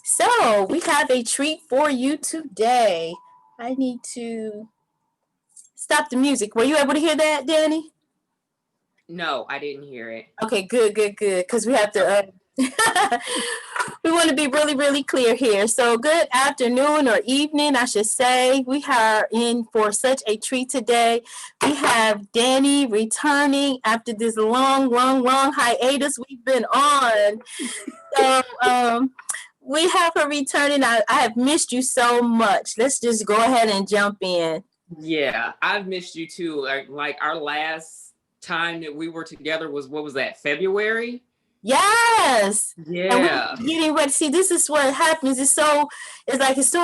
So we have a treat for you today. I need to stop the music. Were you able to hear that, Danny? No, I didn't hear it. Okay, good. Because we have to. We want to be really, really clear here. So, good afternoon or evening, I should say. We are in for such a treat today. We have Danny returning after this long hiatus we've been on. So, we have her returning. I have missed you so much. Let's just go ahead and jump in. Yeah, I've missed you too. Like our last time that we were together was, what was that, February? Yes. And Yeah. we're getting ready. See, this is what happens. It's so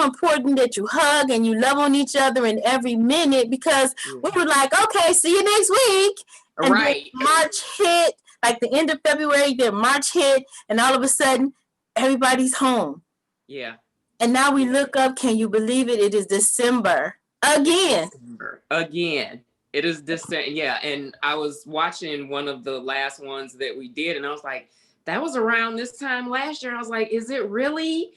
important that you hug and you love on each other in every minute because we were like, okay, see you next week. And Right. then March hit, like the end of February, then March hit, and all of a sudden, everybody's home. Yeah. And now we look up, can you believe it? It is December again. Again. It is December. Yeah. And I was watching one of the last ones that we did, and I was like, that was around this time last year. I was like, is it really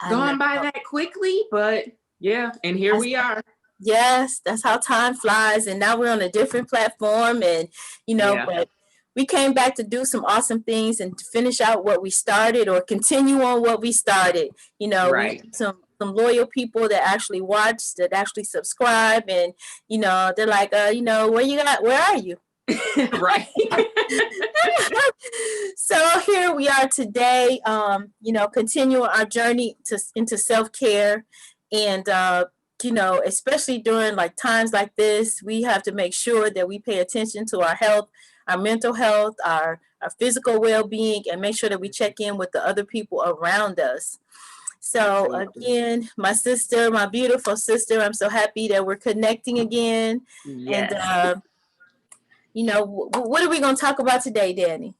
gone by that quickly? But yeah, and here we are. Yes, that's how time flies. And now we're on a different platform. And, but we came back to do some awesome things and to finish out what we started or continue on what we started. Right. We some loyal people that actually watch, that actually subscribe. And, they're like, where are you? Right. So here we are today, continuing our journey into self-care. And, especially during like times like this, we have to make sure that we pay attention to our health, our mental health, our physical well-being, and make sure that we check in with the other people around us. So again, my sister, my beautiful sister, I'm so happy that we're connecting again. Yes. And, what are we going to talk about today, Danny?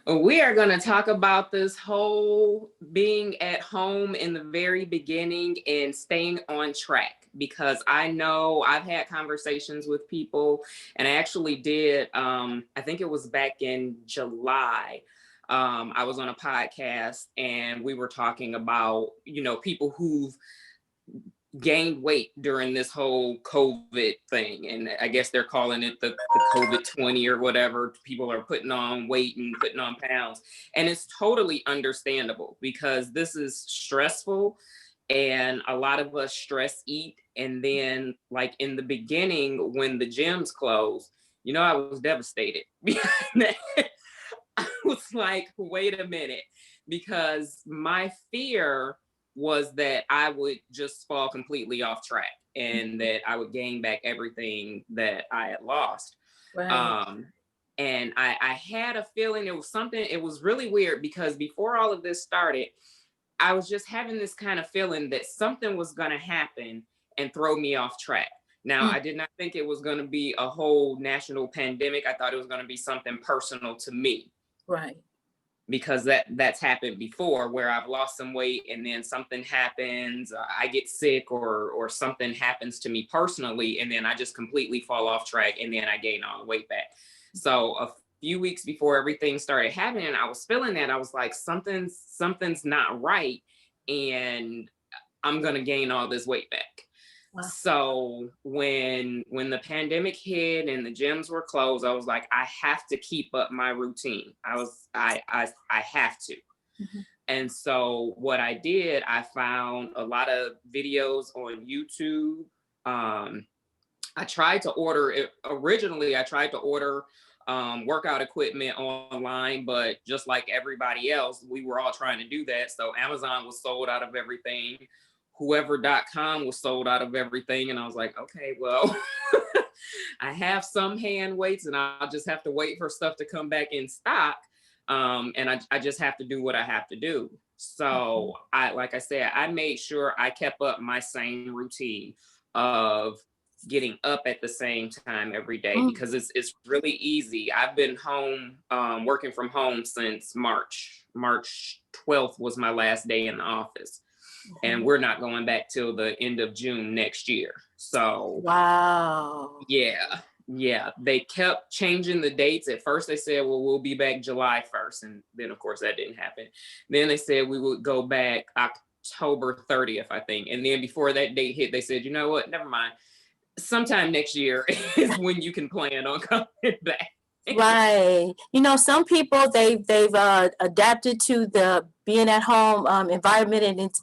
We are going to talk about this whole being at home in the very beginning and staying on track, because I know I've had conversations with people, and I actually did, I think it was back in July. I was on a podcast and we were talking about, people who've gained weight during this whole COVID thing. And I guess they're calling it the COVID 20 or whatever. People are putting on weight and putting on pounds. And it's totally understandable because this is stressful. And a lot of us stress eat. And then, like in the beginning, when the gyms closed, I was devastated. I was like, wait a minute, because my fear was that I would just fall completely off track and that I would gain back everything that I had lost. Right. And I had a feeling it was really weird, because before all of this started, I was just having this kind of feeling that something was going to happen and throw me off track. Now, I did not think it was going to be a whole national pandemic. I thought it was going to be something personal to me. Right. Because that's happened before, where I've lost some weight and then something happens, I get sick or something happens to me personally, and then I just completely fall off track and then I gain all the weight back. So a few weeks before everything started happening, I was feeling that. I was like, something's not right, and I'm gonna gain all this weight back. Wow. So when the pandemic hit and the gyms were closed, I was like, I have to keep up my routine. I have to. Mm-hmm. And so what I did, I found a lot of videos on YouTube. I tried to order it originally. I tried to order workout equipment online, but just like everybody else, we were all trying to do that. So Amazon was sold out of everything. Whoever.com was sold out of everything. And I was like, okay, well, I have some hand weights and I'll just have to wait for stuff to come back in stock. And I just have to do what I have to do. So like I said, I made sure I kept up my same routine of getting up at the same time every day, because it's really easy. I've been home, working from home since March 12th was my last day in the office. And we're not going back till the end of June next year. So wow. Yeah. Yeah, they kept changing the dates. At first they said, well, we'll be back July 1st. And then of course that didn't happen. Then they said we would go back October 30th, I think. And then before that date hit, they said, you know what, never mind. Sometime next year is when you can plan on coming back. Right. You know, some people they've adapted to the being at home environment, and it's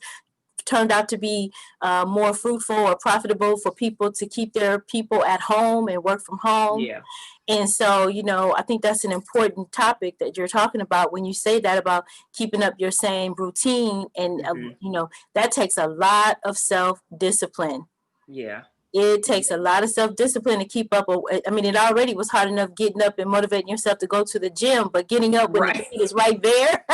turned out to be more fruitful or profitable for people to keep their people at home and work from home. Yeah. And so, you know, I think that's an important topic that you're talking about when you say that about keeping up your same routine. And, you know, that takes a lot of self discipline. Yeah. It takes a lot of self discipline to keep up. I mean, it already was hard enough getting up and motivating yourself to go to the gym, but getting up when the bed is right there.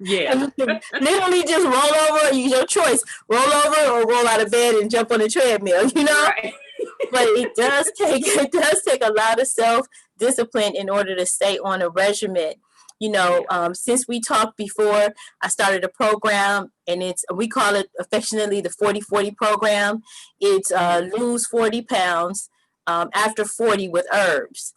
Yeah. And you can literally just roll over, use your choice, roll over or roll out of bed and jump on the treadmill, you know? Right. But it does take a lot of self discipline in order to stay on a regimen. You know, since we talked before, I started a program, and we call it affectionately the 40-40 program. It's lose 40 pounds after 40 with herbs.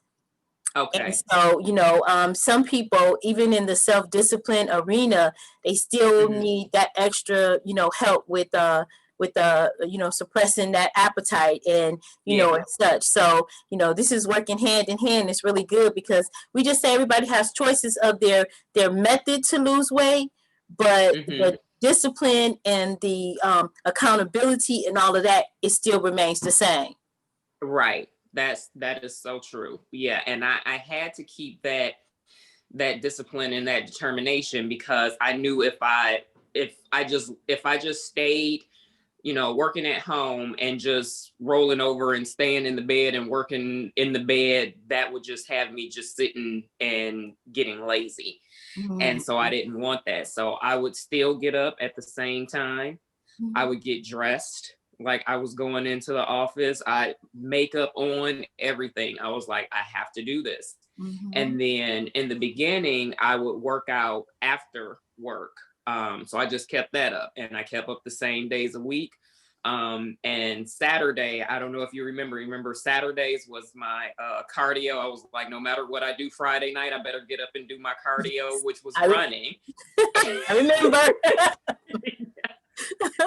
Okay. And so, you know, some people, even in the self-discipline arena, they still need that extra, you know, help with you know, suppressing that appetite and, you know, and such. So, you know, this is working hand in hand. It's really good because we just say everybody has choices of their method to lose weight, but the discipline and the accountability and all of that, it still remains the same. Right. That is so true. Yeah. And I had to keep that discipline and that determination, because I knew if I just stayed, you know, working at home and just rolling over and staying in the bed and working in the bed, that would just have me just sitting and getting lazy. And so I didn't want that. So I would still get up at the same time. I would get dressed like I was going into the office. I makeup on, everything. I was like, I have to do this. And then in the beginning, I would work out after work. So I just kept that up, and I kept up the same days a week. And Saturday, I don't know if you remember Saturdays was my cardio. I was like, no matter what I do Friday night, I better get up and do my cardio, which was running. I remember.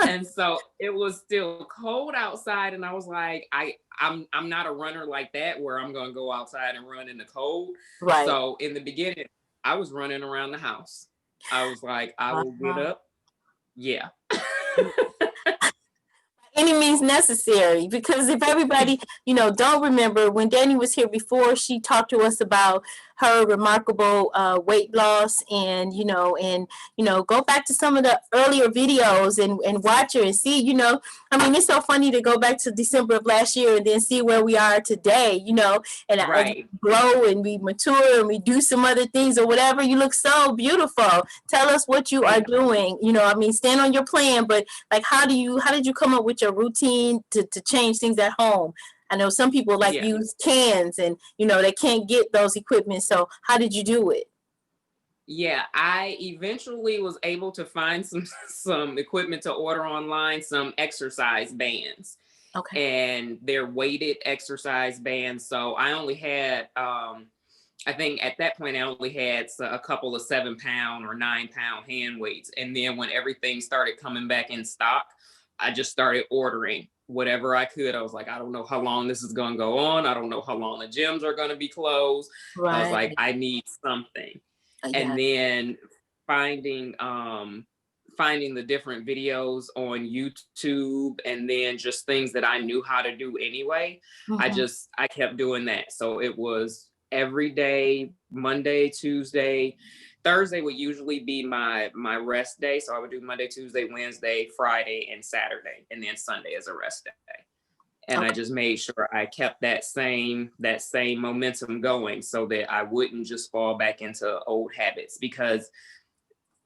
And so it was still cold outside, and I was like, I'm not a runner like that where I'm gonna go outside and run in the cold. Right. So in the beginning, I was running around the house. I was like, I will get up. Yeah. Any means necessary, because if everybody, you know, don't remember when Danny was here before, she talked to us about her remarkable weight loss, and go back to some of the earlier videos and watch her and see, you know, I mean, it's so funny to go back to December of last year and then see where we are today, you know, and I grow and we mature and we do some other things or whatever. You look so beautiful. Tell us what you are doing. You know, I mean, stand on your plan, but like, how did you come up with your routine to change things at home? I know some people use cans, and you know they can't get those equipment. So how did you do it? Yeah, I eventually was able to find some equipment to order online, some exercise bands. Okay. And they're weighted exercise bands. So I only had I think at that point I only had a couple of 7-pound or 9-pound hand weights. And then when everything started coming back in stock, I just started ordering whatever I could. I was like, I don't know how long this is going to go on. I don't know how long the gyms are going to be closed. Right. I was like, I need something. And then finding the different videos on YouTube, and then just things that I knew how to do anyway. I kept doing that. So it was every day, Monday, Tuesday. Thursday would usually be my rest day. So I would do Monday, Tuesday, Wednesday, Friday, and Saturday. And then Sunday is a rest day. And I just made sure I kept that same momentum going so that I wouldn't just fall back into old habits. Because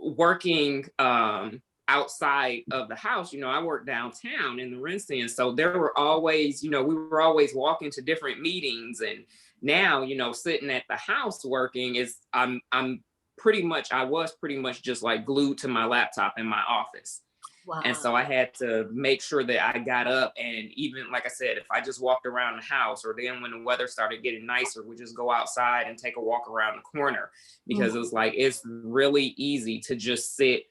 working outside of the house, you know, I work downtown in the RenCen. So there were always, you know, we were always walking to different meetings. And now, you know, sitting at the house working I was pretty much just like glued to my laptop in my office. And so Wow. I had to make sure that I got up, and even like I said, if I just walked around the house, or then when the weather started getting nicer, we just go outside and take a walk around the corner, because it was like, it's really easy to just sit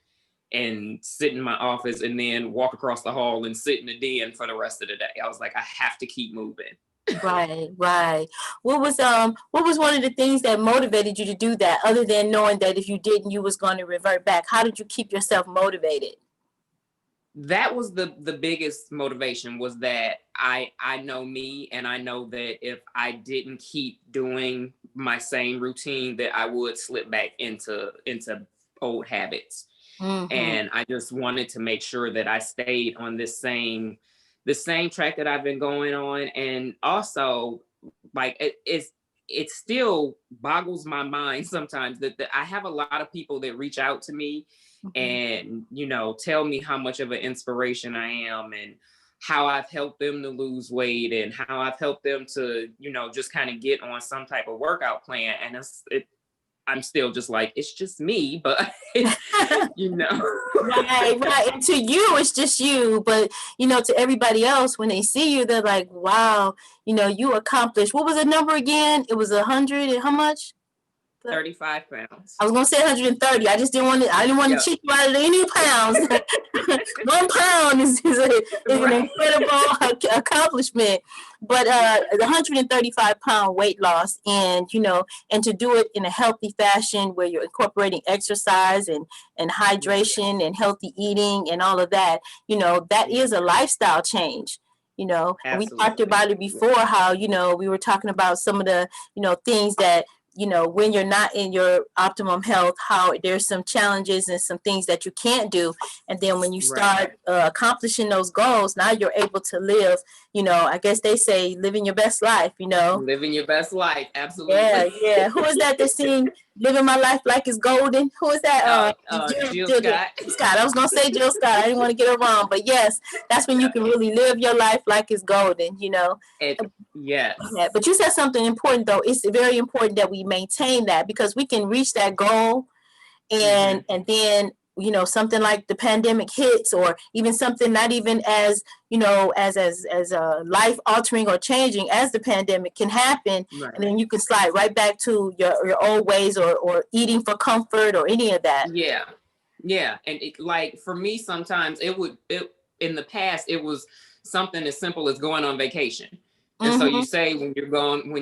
in my office and then walk across the hall and sit in the den for the rest of the day. I was like, I have to keep moving. Right, right. What was one of the things that motivated you to do that, other than knowing that if you didn't, you was going to revert back? How did you keep yourself motivated? That was the biggest motivation, was that I know me, and I know that if I didn't keep doing my same routine, that I would slip back into old habits. Mm-hmm. And I just wanted to make sure that I stayed on the same track that I've been going on. And also, like, it still boggles my mind sometimes that I have a lot of people that reach out to me Mm-hmm. and, tell me how much of an inspiration I am, and how I've helped them to lose weight, and how I've helped them to, just kind of get on some type of workout plan. And I'm still just like, it's just me, but you know. Right, right. And to you, it's just you. But, to everybody else, when they see you, they're like, wow, you accomplished. What was the number again? It was 100 and how much? 35 pounds. I was gonna say 130. I didn't want to Yeah. cheat you out of any pounds. 1 pound is an Right. incredible accomplishment. But the 135-pound weight loss, and to do it in a healthy fashion where you're incorporating exercise and hydration and healthy eating and all of that, that is a lifestyle change. And we talked Absolutely. about it before, how, we were talking about some of the, things that, when you're not in your optimum health, how there's some challenges and some things that you can't do. And then when you Right. start accomplishing those goals, now you're able to live, I guess they say living your best life. Living your best life. Yeah, Absolutely. yeah. Who is that sing "Living My Life Like It's Golden"? Who is that? Jill Jill Scott. Scott. I was gonna say Jill Scott. I didn't want to get it wrong, but yes, that's when you can really live your life like it's golden. Yeah, Yes. but you said something important though. It's very important that we maintain that, because we can reach that goal, and Hmm. then something like the pandemic hits, or even something not even as life altering or changing as the pandemic can happen, and Right. then you can slide right back to your old ways, or eating for comfort or any of that. Yeah. Yeah. And like, for me, sometimes in the past, it was something as simple as going on vacation. And so you Mm-hmm. say, when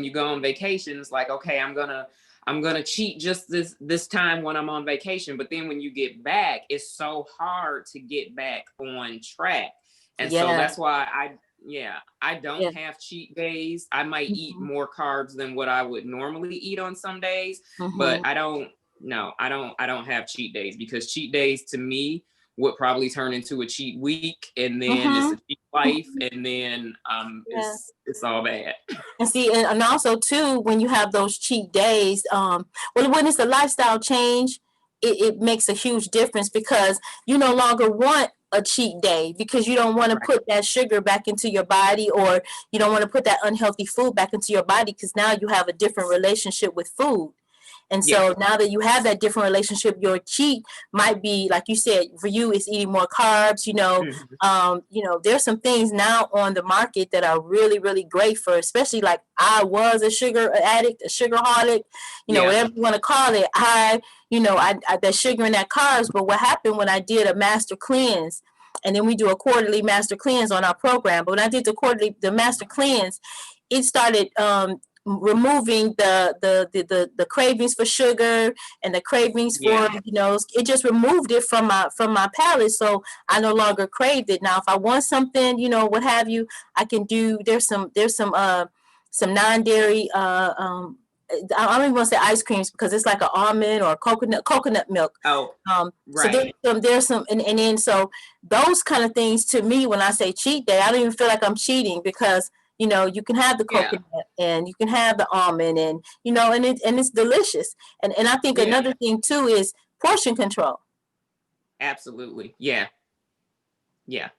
you go on vacation, it's like, okay, I'm gonna cheat just this time when I'm on vacation. But then when you get back, it's so hard to get back on track. And so Yeah, that's why I don't yeah. have cheat days. I might eat Mm-hmm. more carbs than what I would normally eat on some days, Mm-hmm. but I don't no, I don't have cheat days, because cheat days to me would probably turn into a cheat week, and then it's Mm-hmm. a cheat life, and then Yeah. it's all bad. And see, and also too, when you have those cheat days, when it's a lifestyle change, it makes a huge difference, because you no longer want a cheat day, because you don't want to Right. put that sugar back into your body, or you don't want to put that unhealthy food back into your body, because now you have a different relationship with food. And Yeah. so now that you have that different relationship, your cheat might be, like you said, for you, it's eating more carbs. Mhm. There's some things now on the market that are really, really great for, especially like I was a sugar addict, a sugarholic, Yeah. whatever you want to call it. I that sugar and that carbs. But what happened when I did a master cleanse, and then we do a quarterly master cleanse on our program. But when I did the master cleanse, it started removing the cravings for sugar, and the cravings for, Yeah. it just removed it from my palate, so I no longer craved it. Now if I want something, what have you, I can do. There's some non-dairy, I don't even want to say ice creams, because it's like an almond or coconut milk. Oh, So right. there's some, and then so those kind of things, to me, when I say cheat day, I don't even feel like I'm cheating, because you can have the Yeah. coconut, and you can have the almond, and it's delicious. And I think Yeah. another thing too is portion control. Absolutely. Yeah. Yeah.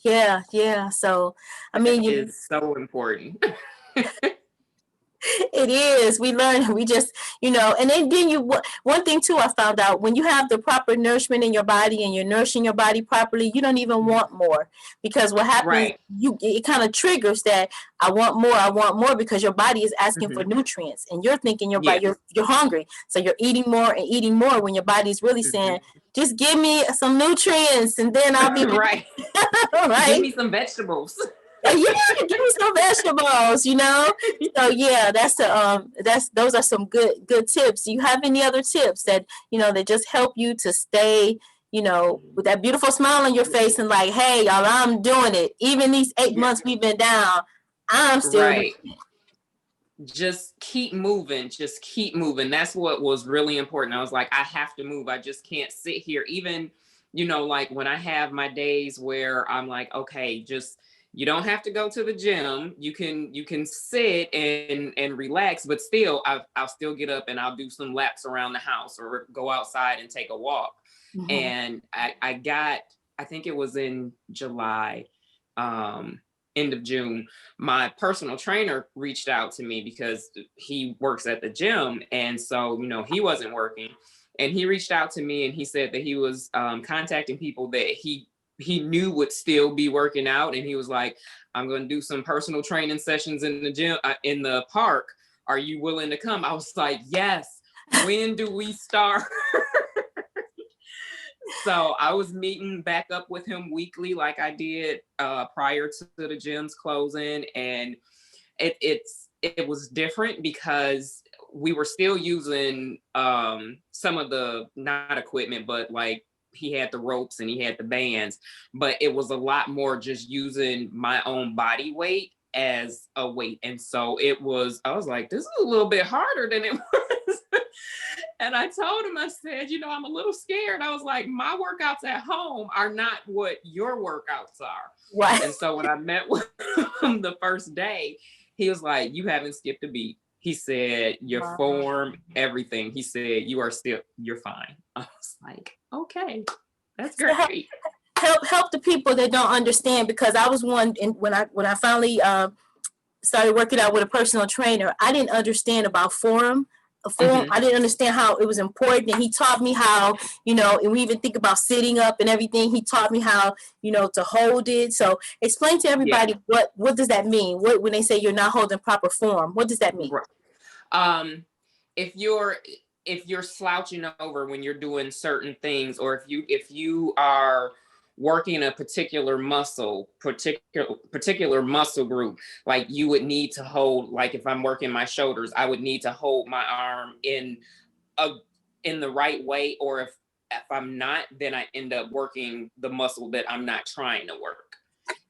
Yeah, yeah. So I That mean, is so important. It is. We learn. We just, and then one thing too, I found out when you have the proper nourishment in your body and you're nourishing your body properly, you don't even want more, because what happens, Right. it kind of triggers that I want more because your body is asking for Hmm. nutrients and you're thinking your body, Yeah. you're hungry. So you're eating more and eating more when your body's really Hmm. saying, just give me some nutrients and then I'll be Right. Give right. me some vegetables. Yeah, give me some vegetables. So yeah, those are some good tips. Do you have any other tips that that just help you to stay, with that beautiful smile on your face and like, hey, y'all, I'm doing it. Even these 8 months we've been down, I'm still doing Right. it. Just keep moving. Just keep moving. That's what was really important. I was like, I have to move. I just can't sit here. Even, like when I have my days where I'm like, okay, just you don't have to go to the gym. You can sit and relax, but still I'll still get up and I'll do some laps around the house or go outside and take a walk. Mhm. And I think it was in July, end of June, my personal trainer reached out to me because he works at the gym. And so, he wasn't working. And he reached out to me and he said that he was contacting people that he knew would still be working out. And he was like, I'm going to do some personal training sessions in the gym, in the park. Are you willing to come? I was like, yes. When do we start? So I was meeting back up with him weekly like I did prior to the gym's closing. And it was different because we were still using some of the, not equipment, but like he had the ropes and he had the bands, but it was a lot more just using my own body weight as a weight. And so I was like, this is a little bit harder than it was. And I told him, I said, I'm a little scared. I was like, my workouts at home are not what your workouts are. Right. And so when I met with him the first day, he was like, you haven't skipped a beat. He said, your Wow. form, everything. He said, you're fine. I was like, okay, that's So great. help the people that don't understand, because I was one, and when I finally started working out with a personal trainer, I didn't understand about form. A form, Hmm. I didn't understand how it was important. And he taught me how, and we even think about sitting up and everything. He taught me how, to hold it. So explain to Yeah. everybody what does that mean? What when they say you're not holding proper form, what does that mean? Right. Um, if you're slouching over when you're doing certain things, or if you are working a particular muscle group, like you would need to hold, like if I'm working my shoulders, I would need to hold my arm a in the right way, or if I'm not, then I end up working the muscle that I'm not trying to work.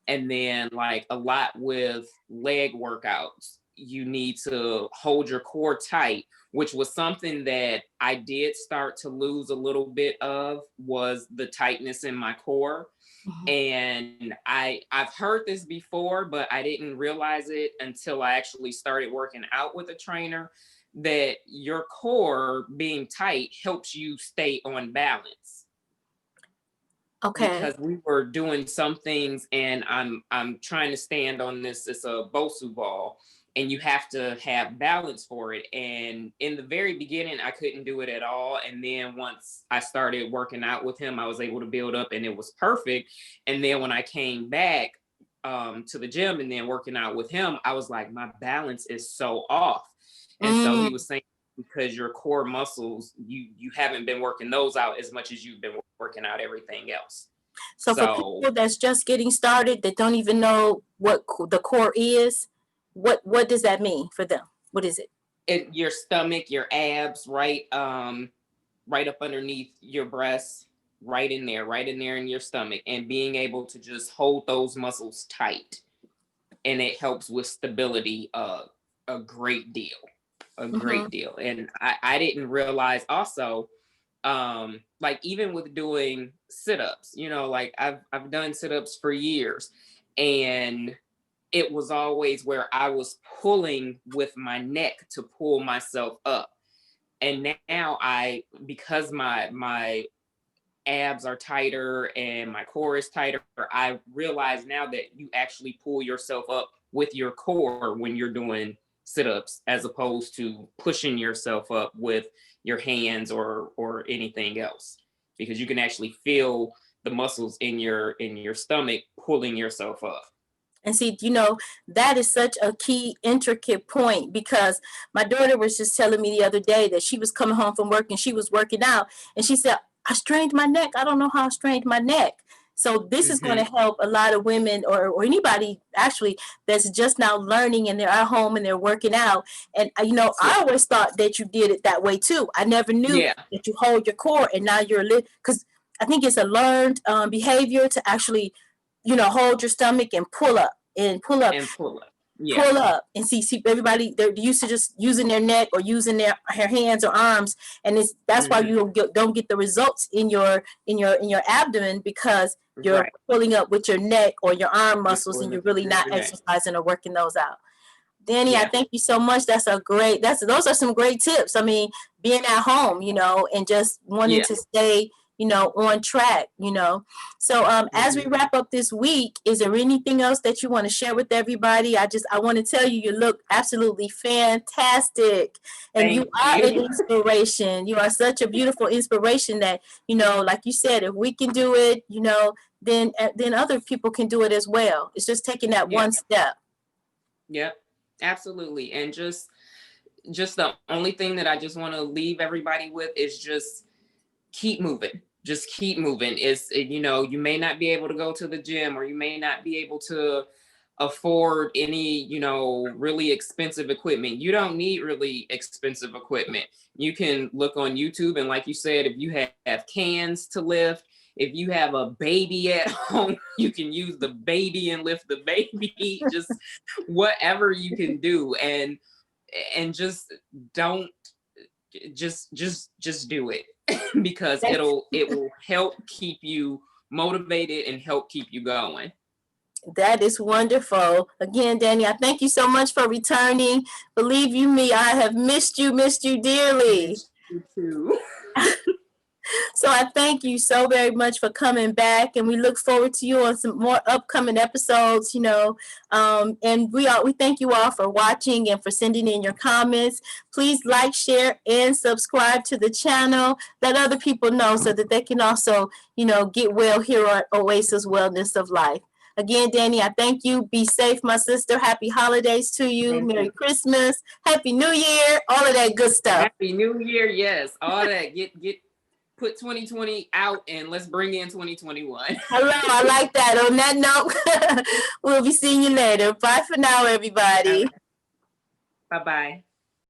And then, like a lot with leg workouts, you need to hold your core tight, which was something that I did start to lose a little bit of, was the tightness in my core. Mhm. And I've heard this before, but I didn't realize it until I actually started working out with a trainer, that your core being tight helps you stay on balance. Okay. Because we were doing some things, and I'm trying to stand on this, it's a Bosu ball, and you have to have balance for it. And in the very beginning I couldn't do it at all, and then once I started working out with him, I was able to build up and it was perfect. And then when I came back to the gym and then working out with him, I was like, my balance is so off. And so he Mm. was saying, because your core muscles, you haven't been working those out as much as you've been working out everything else. So for So people that's just getting started, that don't even know what the core is, what does that mean for them? What is it? your stomach, your abs, right up underneath your breasts, right in there in your stomach, and being able to just hold those muscles tight. And it helps with stability a great deal. A Hmm. great deal. And I didn't realize also, like even with doing sit-ups, like I've done sit-ups for years, and it was always where I was pulling with my neck to pull myself up. And now because my abs are tighter and my core is tighter, I realize now that you actually pull yourself up with your core when you're doing sit-ups as opposed to pushing yourself up with your hands or anything else, because you can actually feel the muscles in your stomach pulling yourself up. And see, that is such a key, intricate point, because my daughter was just telling me the other day that she was coming home from work and she was working out. And she said, I strained my neck. I don't know how I strained my neck. So this is going to help a lot of women, or anybody actually that's just now learning and they're at home and they're working out. And, I always thought that you did it that way too. I never knew that you hold your core and now you're because I think it's a learned behavior to actually hold your stomach and pull up and pull up. Yeah. Pull up and see everybody, they're used to just using their neck or using their hands or arms, and that's why you don't get the results in your abdomen, because you're pulling up with your neck or your arm muscles and you're really not exercising or working those out. Danny, I thank you so much. Those are some great tips. I mean, being at home, and just wanting to stay on track, So as we wrap up this week, is there anything else that you want to share with everybody? I want to tell you look absolutely fantastic, and you are an inspiration. You are such a beautiful inspiration that, like you said, if we can do it, then other people can do it as well. It's just taking that one step. Yep, absolutely. And just the only thing that I just want to leave everybody with is just keep moving. Just keep moving. You may not be able to go to the gym, or you may not be able to afford any, really expensive equipment. You don't need really expensive equipment. You can look on YouTube, and like you said, if you have cans to lift, if you have a baby at home, you can use the baby and lift the baby. Just whatever you can do, and just don't just do it. Because it will help keep you motivated and help keep you going. That is wonderful. Again, Danny, I thank you so much for returning. Believe you me, I have missed you dearly. Missed you too. So I thank you so very much for coming back, and we look forward to you on some more upcoming episodes, and we thank you all for watching and for sending in your comments. Please like, share, and subscribe to the channel. Let other people know so that they can also, get well here on Oasis Wellness of Life. Again, Danny, I thank you. Be safe, my sister. Happy holidays to you. Merry Christmas. Happy New Year. All of that good stuff. Happy New Year. Yes. All that. Put 2020 out and let's bring in 2021. Hello, I like that. On that note, we'll be seeing you later. Bye for now, everybody. Bye-bye.